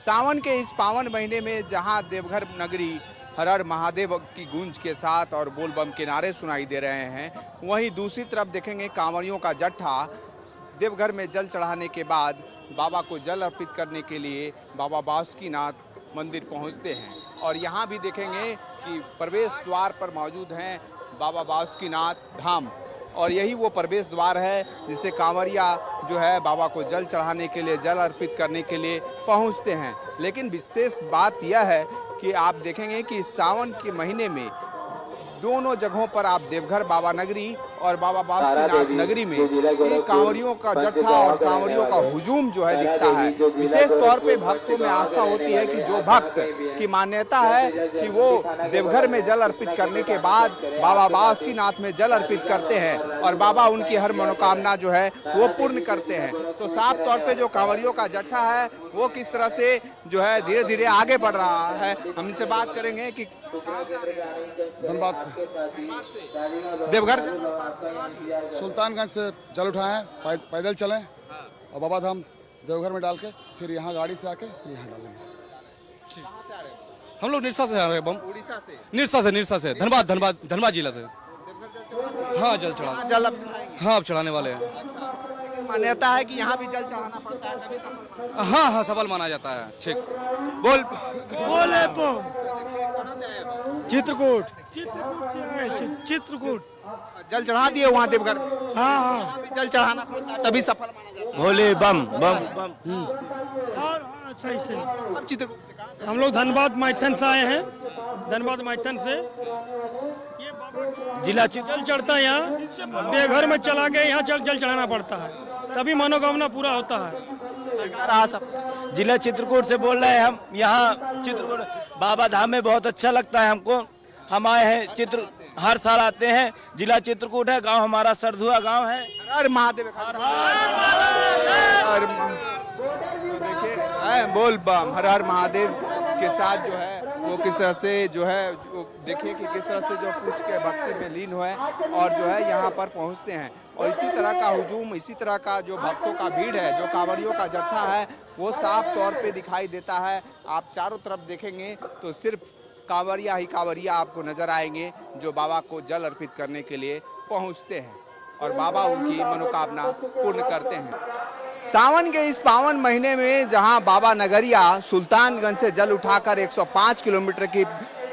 सावन के इस पावन महीने में जहां देवघर नगरी हर हर महादेव की गूंज के साथ और बोल बम के नारे सुनाई दे रहे हैं, वहीं दूसरी तरफ देखेंगे कांवरियों का जत्था देवघर में जल चढ़ाने के बाद बाबा को जल अर्पित करने के लिए बाबा बासुकीनाथ मंदिर पहुंचते हैं। और यहाँ भी देखेंगे कि प्रवेश द्वार पर मौजूद हैं बाबा बासुकीनाथ धाम, और यही वो प्रवेश द्वार है जिसे कांवरिया जो है बाबा को जल चढ़ाने के लिए, जल अर्पित करने के लिए पहुंचते हैं। लेकिन विशेष बात यह है कि आप देखेंगे कि सावन के महीने में दोनों जगहों पर आप देवघर बाबा नगरी और बाबा बासुकीनाथ नगरी में ये कांवरियों का जत्था और कांवरियों का हुजूम जो है दिखता है। विशेष तौर पे भक्तों में आस्था होती है कि जो भक्त की मान्यता है कि वो देवघर में जल अर्पित करने के बाद बाबा बासुकीनाथ में जल अर्पित करते हैं और बाबा उनकी हर मनोकामना जो है वो पूर्ण करते हैं। तो साफ तौर पे जो कांवरियों का जत्था है वो किस तरह से जो है धीरे धीरे आगे बढ़ रहा है, हम इनसे बात करेंगे कि धनबाद से देवघर सुल्तानगंज से जल उठाएं, पैदल चलें और बाबा धाम देवघर में डाल के फिर यहाँ गाड़ी से आके फिर यहाँ डालेंगे। हम लोग निरसा से आ रहे हैं बम। उड़ीसा से? निरसा से धनबाद जिला से। हाँ जल चढ़ा, जल अब चढ़ाएंगे? हाँ अब चढ़ाने वाले हैं। मान्यता है कि यहाँ भी जल चढ़ाना पड़ता है तभी सफल माना। हाँ हाँ सफल माना जाता है। ठीक बोले चित्रकूट चित्रकूट जल चढ़ा दिए वहाँ देवघर में? हाँ हाँ भी जल चढ़ाना पड़ता है तभी सफल माना जाता है। भोले बम बम बम और सही सही। सब चित्रकूट से? कहाँ से? हम लोग धनबाद मैथन से आए हैं, धनबाद मैथन से। ये जिला जल चढ़ता है यहाँ देवघर में चला के यहाँ जल चढ़ाना पड़ता है तभी मनोकामना पूरा होता है। जिला चित्रकूट से बोल रहे हैं हम। यहाँ चित्रकूट बाबा धाम में बहुत अच्छा लगता है हमको। हम आए हैं हर साल आते हैं। जिला चित्रकूट है, गांव हमारा सरधुआ गांव है। हर महादेव देखिए बोल बम हर हर महादेव के साथ जो है वो किस तरह से जो है देखिए कि किस तरह से जो पूछ के भक्ति में लीन हुए और जो है यहाँ पर पहुँचते हैं। और इसी तरह का हुजूम, इसी तरह का जो भक्तों का भीड़ है, जो कांवरियों का जत्था है वो साफ तौर पे दिखाई देता है। आप चारों तरफ देखेंगे तो सिर्फ कांवरिया ही कांवरिया आपको नजर आएंगे जो बाबा को जल अर्पित करने के लिए पहुँचते हैं और बाबा उनकी मनोकामना पूर्ण करते हैं। सावन के इस पावन महीने में जहां बाबा नगरिया सुल्तानगंज से जल उठाकर 105 किलोमीटर की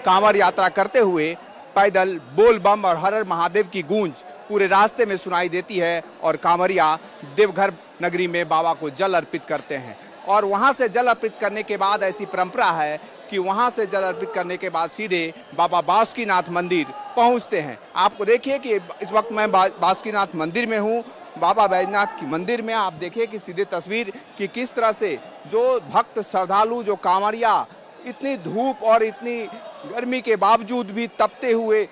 कांवर यात्रा करते हुए पैदल बोल बम और हर हर महादेव की गूंज पूरे रास्ते में सुनाई देती है और कांवरिया देवघर नगरी में बाबा को जल अर्पित करते हैं। और वहां से जल अर्पित करने के बाद ऐसी परंपरा है कि वहां से जल अर्पित करने के बाद सीधे बाबा बासुकीनाथ मंदिर पहुंचते हैं। आपको देखिए कि इस वक्त मैं बासुकीनाथ मंदिर में हूं, बाबा बैजनाथ की मंदिर में। आप देखिए कि सीधे तस्वीर कि किस तरह से जो भक्त श्रद्धालु, जो कांवरिया इतनी धूप और इतनी गर्मी के बावजूद भी तपते हुए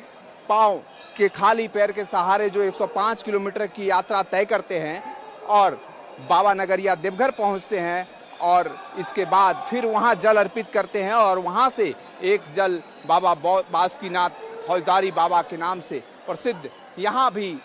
पांव के खाली पैर के सहारे जो 105 किलोमीटर की यात्रा तय करते हैं और बाबा नगरिया देवघर पहुंचते हैं और इसके बाद फिर वहां जल अर्पित करते हैं और वहां से एक जल बाबा बासुकीनाथ फौजदारी बाबा के नाम से प्रसिद्ध, यहाँ भी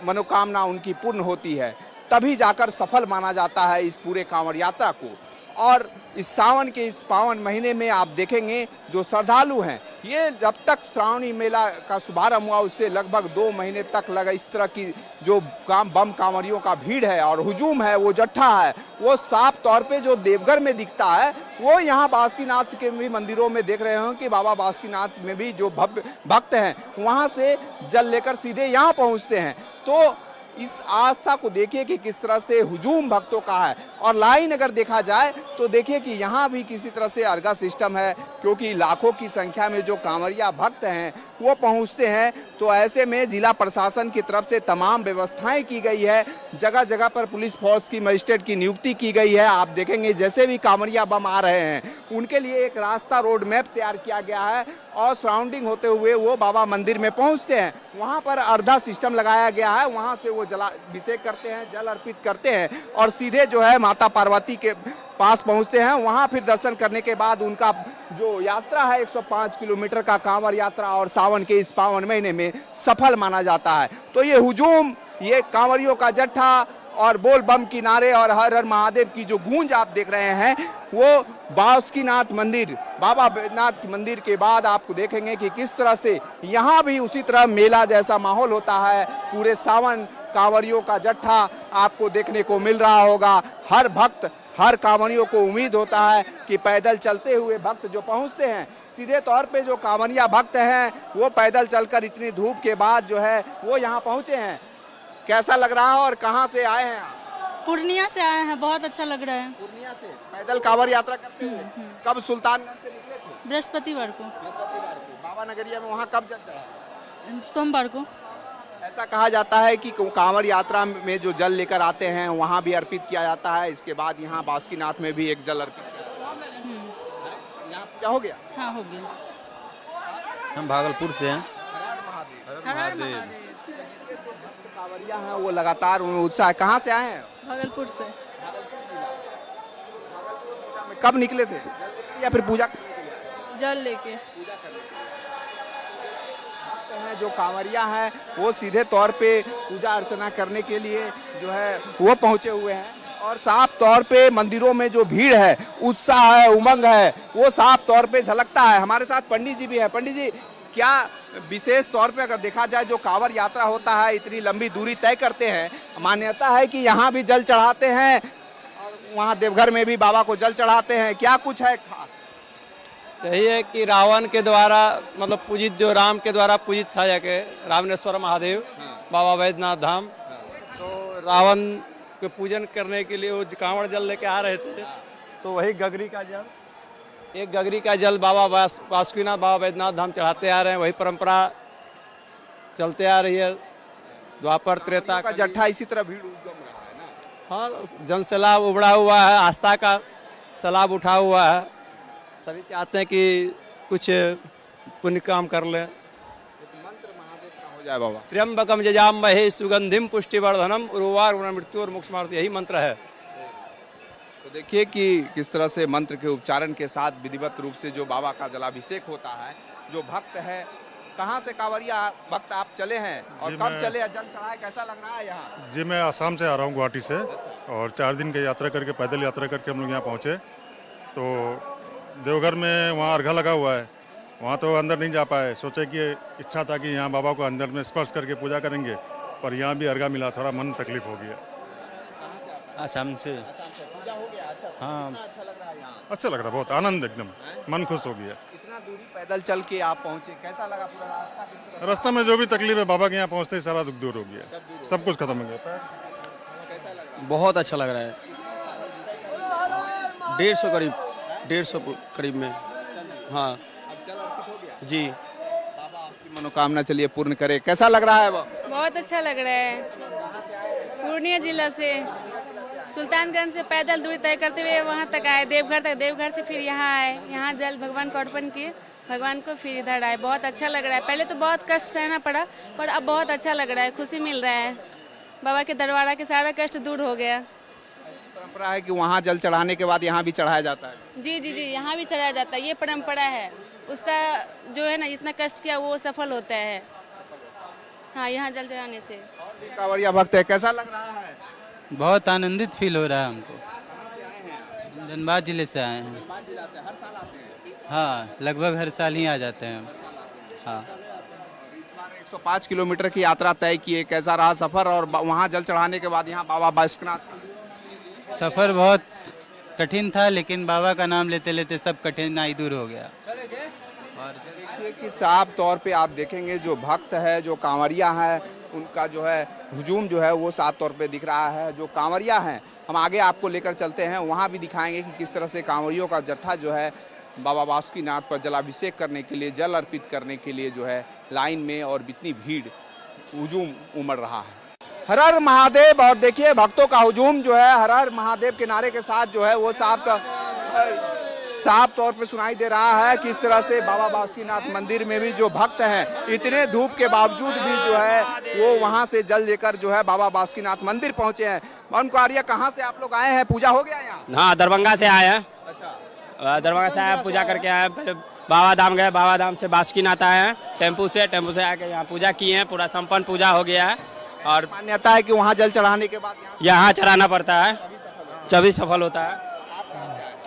मनोकामना उनकी पूर्ण होती है, तभी जाकर सफल माना जाता है इस पूरे कांवड़ यात्रा को। और इस सावन के इस पावन महीने में आप देखेंगे जो श्रद्धालु हैं, ये जब तक श्रावणी मेला का शुभारंभ हुआ उससे लगभग 2 महीने तक लगा इस तरह की जो बम कांवरियों का भीड़ है और हुजूम है, वो जत्था है, वो साफ तौर पे जो देवघर में दिखता है वो यहाँ बासुकीनाथ के भी मंदिरों में देख रहे हो कि बाबा बासुकीनाथ में भी जो भक्त हैं वहाँ से जल लेकर सीधे यहाँ पहुँचते हैं। तो इस आस्था को देखिए कि किस तरह से हुजूम भक्तों का है। और लाइन अगर देखा जाए तो देखिए कि यहाँ भी किसी तरह से अर्घा सिस्टम है, क्योंकि लाखों की संख्या में जो कांवरिया भक्त हैं वो पहुँचते हैं। तो ऐसे में जिला प्रशासन की तरफ से तमाम व्यवस्थाएं की गई है, जगह जगह पर पुलिस फोर्स की, मजिस्ट्रेट की नियुक्ति की गई है। आप देखेंगे जैसे भी कांवरिया बम आ रहे हैं उनके लिए एक रास्ता, रोड मैप तैयार किया गया है और सराउंडिंग होते हुए वो बाबा मंदिर में पहुंचते हैं। वहां पर अर्धा सिस्टम लगाया गया है, वहां से वो जलाभिषेक करते हैं, जल अर्पित करते हैं और सीधे जो है माता पार्वती के पास पहुंचते हैं। वहां फिर दर्शन करने के बाद उनका जो यात्रा है 105 किलोमीटर का कांवर यात्रा और सावन के इस पावन महीने में सफल माना जाता है। तो ये हुजूम, ये कांवरियों का जत्था और बोल बम की नारे और हर हर महादेव की जो गूंज आप देख रहे हैं, वो बासुकीनाथ मंदिर, बाबा बैद्यनाथ मंदिर के बाद आपको देखेंगे कि किस तरह से यहाँ भी उसी तरह मेला जैसा माहौल होता है। पूरे सावन कांवरियों का जत्था आपको देखने को मिल रहा होगा। हर भक्त, हर कांवरियों को उम्मीद होता है कि पैदल चलते हुए भक्त जो पहुंचते हैं, सीधे तौर पे जो कांवरिया भक्त हैं वो पैदल चलकर इतनी धूप के बाद जो है वो यहाँ पहुंचे हैं। कैसा लग रहा है और कहाँ से आए हैं आप? पूर्णिया से आए हैं, बहुत अच्छा लग रहा है। पूर्णिया से पैदल कांवर यात्रा करते हुए कब सुल्तानगंज से निकले थे? बृहस्पतिवार को, बाबा नगरिया में वहाँ कब जल चढ़ा? सोमवार को। ऐसा कहा जाता है कि कांवड़ यात्रा में जो जल लेकर आते हैं वहाँ भी अर्पित किया जाता है, इसके बाद यहाँ बासुकीनाथ में भी एक जल अर्पित किया जाता है। यहाँ क्या हो गया? हाँ, हो गया। हम भागलपुर से हैं। कांवरिया हैं वो लगातार उनमें उत्साह है। कहाँ से आए हैं? भागलपुर से। कब निकले थे या फिर पूजा करने के लिए? जल लेके। जो कांवरिया हैं वो सीधे तौर पे पूजा अर्चना करने के लिए जो है वो पहुंचे हुए हैं और साफ तौर पे मंदिरों में जो भीड़ है, उत्साह है, उमंग है, वो साफ तौर पे झलकता है। हमारे साथ पंडित जी भी हैं। पंडित जी, क्या विशेष तौर पे अगर देखा जाए जो कांवड़ यात्रा होता है, इतनी लंबी दूरी तय करते हैं, मान्यता है कि यहाँ भी जल चढ़ाते हैं और वहाँ देवघर में भी बाबा को जल चढ़ाते हैं, क्या कुछ है खास? यही है कि रावण के द्वारा मतलब पूजित, जो राम के द्वारा पूजित था जाके रावणेश्वर महादेव, बाबा बैद्यनाथ धाम, तो रावण के पूजन करने के लिए वो कांवड़ जल लेके आ रहे थे, तो वही गगरी का जल, एक गगरी का जल बाबा बासुकीनाथ, बाबा बैद्यनाथ धाम चढ़ाते आ रहे हैं। वही परंपरा चलते आ रही है द्वापर त्रेता का जट्ठा इसी तरह भीड़ उद्गम रहा है ना। हाँ, जन सैलाब उबड़ा हुआ है, आस्था का सैलाब उठा हुआ है। सभी चाहते हैं कि कुछ पुण्य काम कर लें। मंत्र महादेव का हो जाए बाबा। त्र्यंबकम जजामहे सुगंधिम पुष्टिवर्धनम उर्वारुण मृत्यु और मोक्षमार्ग, यही मंत्र है। तो देखिए कि किस तरह से मंत्र के उच्चारण के साथ विधिवत रूप से जो बाबा का जलाभिषेक होता है। जो भक्त है, कहाँ से कांवरिया भक्त आप चले हैं और कब चले, जल चढ़ाए, कैसा लग रहा है यहाँ? जी, मैं आसाम से आ रहा हूँ, गुवाहाटी से, और 4 दिन की यात्रा करके, पैदल यात्रा करके हम लोग यहाँ पहुँचे। तो देवघर में वहाँ अर्घा लगा हुआ है, वहाँ तो अंदर नहीं जा पाए। सोचे कि इच्छा था कि यहाँ बाबा को अंदर में स्पर्श करके पूजा करेंगे, पर यहाँ भी अर्घा मिला, थोड़ा मन तकलीफ हो गया। आसाम से। हाँ, अच्छा लग रहा, बहुत आनंद, एकदम मन खुश हो गया। इतना दूरी पैदल चल के आप पहुँचे, कैसा लगा पूरा रास्ता? किस तरह? रास्ता में जो भी तकलीफ है, बाबा के यहाँ पहुँचते ही सारा दुख दूर हो गया, सब कुछ खत्म हो गया। बहुत अच्छा लग रहा है। 150 करीब में। हाँ जी। बाबा आपकी मनोकामना चलिए पूर्ण करे। कैसा लग रहा है वो? बहुत अच्छा लग रहा है। पूर्णिया जिला से, सुल्तानगंज से पैदल दूरी तय करते हुए वहाँ तक आए, देवघर तक, देवघर से फिर यहाँ आए, यहाँ जल भगवान को अर्पण किए, भगवान को फिर इधर आए। बहुत अच्छा लग रहा है। पहले तो बहुत कष्ट सहना पड़ा, पर अब बहुत अच्छा लग रहा है, खुशी मिल रहा है। बाबा के दरबार के सारा कष्ट दूर हो गया। परंपरा है कि वहाँ जल चढ़ाने के बाद यहाँ भी चढ़ाया जाता है। जी जी जी, यहाँ भी चढ़ाया जाता है, ये परंपरा है। उसका जो है ना, जितना कष्ट किया वो सफल होता है। हाँ, यहाँ जल चढ़ाने से। कांवरिया भक्त है, कैसा लग रहा है? बहुत आनंदित फील हो रहा है हमको। धनबाद जिले से आए हैं। हर साल आते हैं? हाँ, लगभग हर साल ही आ जाते हैं। हाँ, इस बार 105 किलोमीटर की यात्रा तय की, कैसा रहा सफर? और वहाँ जल चढ़ाने के बाद यहाँ बाबा बासुकीनाथ, सफ़र बहुत कठिन था, लेकिन बाबा का नाम लेते लेते सब कठिनाई दूर हो गया। और देखिए कि साफ तौर पे आप देखेंगे जो भक्त है, जो कांवरिया है, उनका जो है हुजूम जो है वो साफ तौर पे दिख रहा है। जो कांवरिया हैं, हम आगे आपको लेकर चलते हैं, वहाँ भी दिखाएंगे कि किस तरह से कांवरियों का जत्था जो है बाबा बासुकीनाथ पर जलाभिषेक करने के लिए, जल अर्पित करने के लिए जो है लाइन में, और इतनी भीड़, हुजूम उमड़ रहा है। हर हर महादेव। और देखिए भक्तों का हुजूम जो है हर हर महादेव के नारे के साथ जो है वो साफ तौर पे सुनाई दे रहा है। किस तरह से बाबा बासुकीनाथ मंदिर में भी जो भक्त हैं, इतने धूप के बावजूद भी जो है वो वहां से जल लेकर जो है बाबा बासुकीनाथ मंदिर पहुंचे हैं। मनकारिया, कहाँ से आप लोग आए हैं? पूजा हो गया यहाँ? हाँ, दरभंगा से आए हैं। अच्छा, दरभंगा से आए, पूजा करके आए, फिर बाबा धाम गए, बाबा धाम से बासुकीनाथ आए हैं, टेम्पू से आके यहाँ पूजा किए हैं, पूरा संपन्न पूजा हो गया है। और मान्यता है कि वहाँ जल चढ़ाने के बाद यहाँ चढ़ाना पड़ता है, तभी सफल होता है।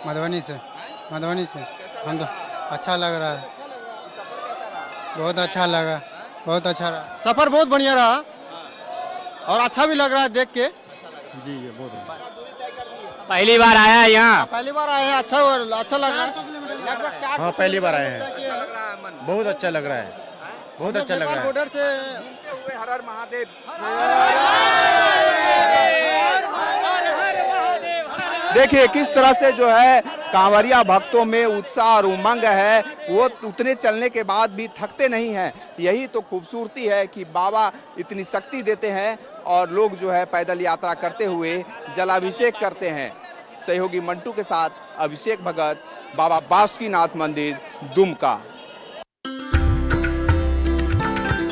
मधुबनी से हम तो अच्छा लग रहा है, बहुत अच्छा लगा, बहुत अच्छा रहा। सफर बहुत बढ़िया रहा और अच्छा भी लग रहा है देख के। पहली बार आया है यहाँ, पहली बार आए हैं, अच्छा लग रहा है। हाँ पहली बार आए हैं, बहुत अच्छा लग रहा है, बहुत अच्छा लग रहा है। बॉर्डर से हर हर महादेव। देखिए किस तरह से जो है कांवरिया भक्तों में उत्साह और उमंग है, वो उतने चलने के बाद भी थकते नहीं हैं। यही तो खूबसूरती है कि बाबा इतनी शक्ति देते हैं और लोग जो है पैदल यात्रा करते हुए जलाभिषेक करते हैं। सहयोगी मंटू के साथ अभिषेक भगत, बाबा बासुकीनाथ मंदिर, दुमका।